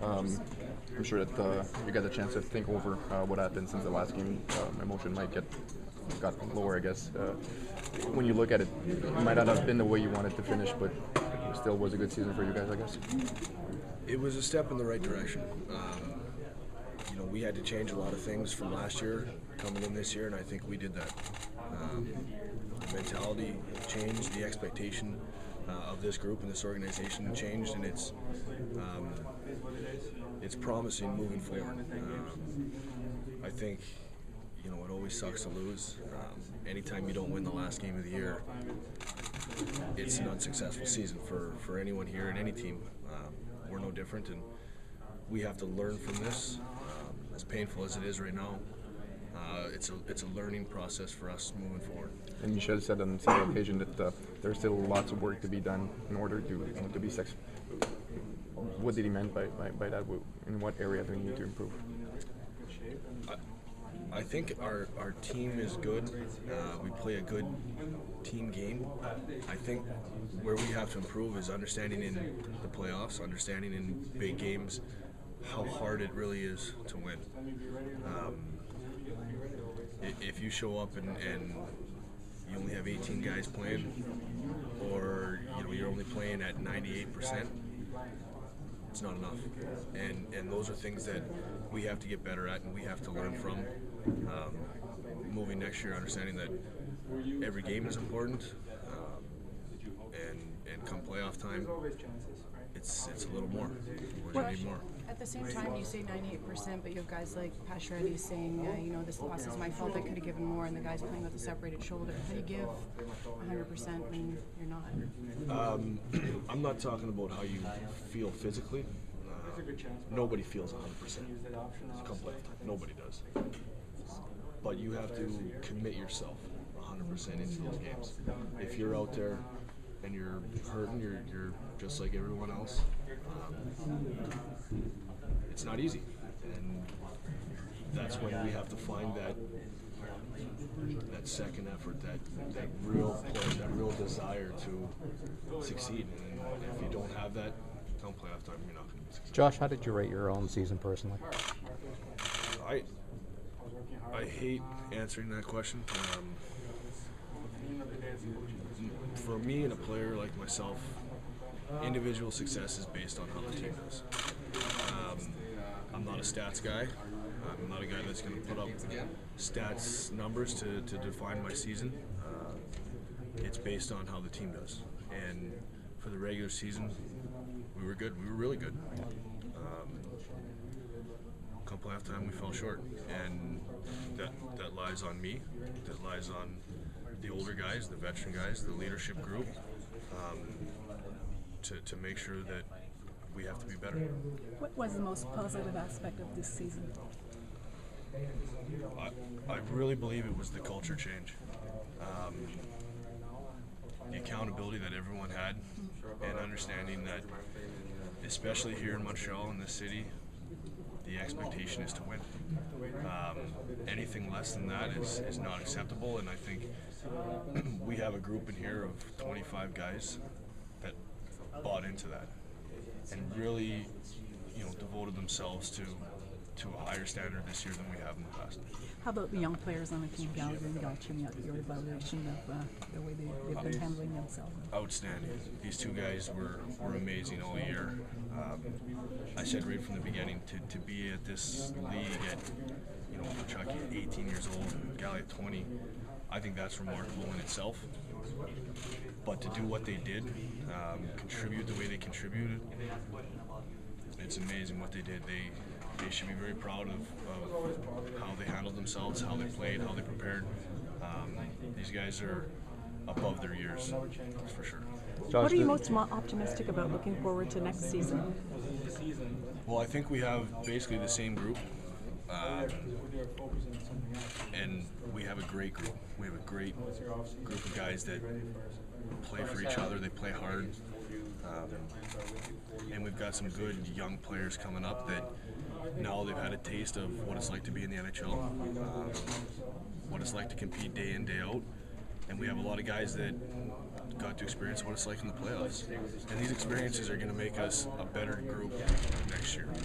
I'm sure that you got a chance to think over what happened since the last game. Emotion might got lower, I guess. When you look at it, it might not have been the way you wanted to finish, but it still was a good season for you guys, I guess. It was a step in the right direction. We had to change a lot of things from last year coming in this year, and I think we did that. The mentality changed, the expectation of this group and this organization changed, and it's promising moving forward. I think it always sucks to lose. Anytime you don't win the last game of the year, it's an unsuccessful season for anyone here and any team. We're no different, and we have to learn from this. As painful as it is right now, it's a learning process for us moving forward. And Michel said on several occasions that there's still lots of work to be done in order to be successful. What did he mean by that? In what area do we need to improve? I think our team is good. We play a good team game. I think where we have to improve is understanding in the playoffs, understanding in big games how hard it really is to win. If you show up and you only have 18 guys playing, or you're only playing at 98%, it's not enough. And those are things that we have to get better at, and we have to learn from. Moving next year, understanding that every game is important, and come playoff time, it's a little more. We're going to need more. At the same time, you say 98%, but you have guys like Pacioretty saying, this loss is my fault, I could have given more, and the guy's playing with a separated shoulder. How do you give 100% when you're not? I'm not talking about how you feel physically. Nobody feels 100%. Come playoff time. Nobody does. But you have to commit yourself 100% into those games. If you're out there and you're hurting, you're just like everyone else. It's not easy, and that's when we have to find that second effort, that real play, that real desire to succeed. And if you don't have that, come playoff time, you're not going to be successful. Josh, how did you rate your own season personally? I hate answering that question. For me and a player like myself, individual success is based on how the team does. I'm not a stats guy. I'm not a guy that's going to put up stats numbers to define my season. It's based on how the team does. And for the regular season, we were good. We were really good. Come playoff time, we fell short, and that lies on me. That lies on the older guys, the veteran guys, the leadership group, to make sure that we have to be better. What was the most positive aspect of this season? I really believe it was the culture change. The accountability that everyone had, and understanding that, especially here in Montreal, in this city, the expectation is to win. Anything less than that is not acceptable, and I think we have a group in here of 25 guys that bought into that and really, devoted themselves to a higher standard this year than we have in the past. How about the young players on the team, Gallagher and Galchenyuk, your evaluation of the way they've been handling themselves? Outstanding. These two guys were amazing all year. I said right from the beginning, to be at this league at, Chucky at 18 years old, Gally at 20, I think that's remarkable in itself. But to do what they did, contribute the way they contributed, it's amazing what they did. They should be very proud of how they handled themselves, how they played, how they prepared. These guys are above their years, that's for sure. Josh, what are you most optimistic about looking forward to next season? Well, I think we have basically the same group, and we have a great group. We have a great group of guys that play for each other. They play hard, and we've got some good young players coming up that now they've had a taste of what it's like to be in the NHL, what it's like to compete day in, day out, and we have a lot of guys that got to experience what it's like in the playoffs. And these experiences are going to make us a better group this year.